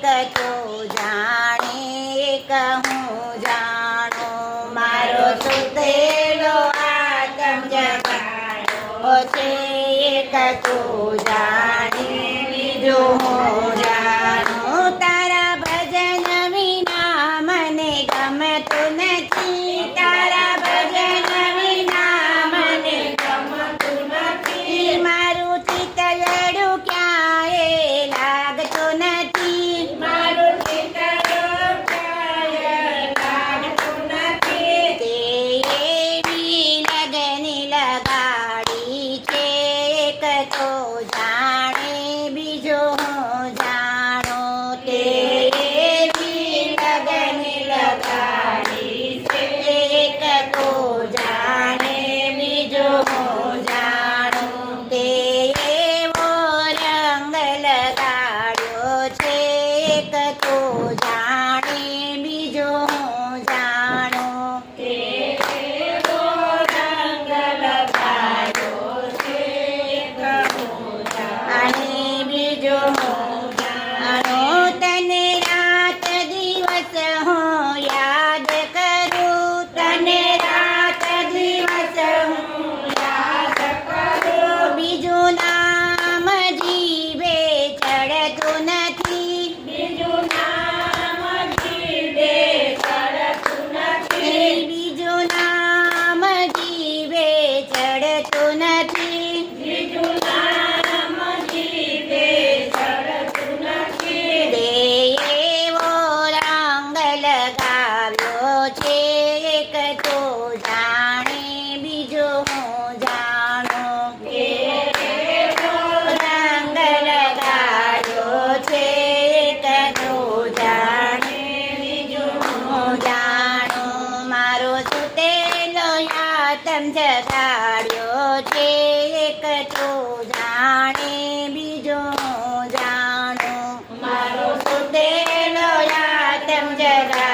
એક તો જાણે એક હું જાણું મારો સુતેલો આત્મ જગાડ્યો છે એક તો જાણે બીજું હું જાણું તારા ભજન વિના મને ગમતું નથી તારા ભજન વિના મને ગમતું નથી મારું ચિતલડું ક્યાંય લાગતું નથી મારું ચિતલડું ક્યાંય લાગતું નથી તે એવી લગની લગાડી છે એક તો જાણે બીજો હું જાણું તે એવી લગની લગાડી છે એક તો જાણે બીજો હું જાણું તે એવો રંગ લગાડ્યો છે એક તો જાણે બીજો હું જાણું તે એવો રંગ લગાડ્યો છે એક હું જાણે બીજો હું જાણું તને રાત દિવસ હું યાદ કરું તને રાત દિવસ હું યાદ કરું બીજું નામ જીવે ચડતું નથી બીજું નામ જીવે ચડતું નથી બીજું નામ જીવે ચડતું નથી બીજું નામ જીવે ચડતું નથી તે એવો રંગ લગાવ્યો છે એક તો જાણે બીજો હું જાણું એવો રંગ લગાવ્યો છે એક તો જાણે બીજો હું જાણું મારો સુતેલો આત્મ જગાડ્યો છે એક તો જાણે બીજો હું જાણું મારો સુતેલો આત્મ જગાડ્યો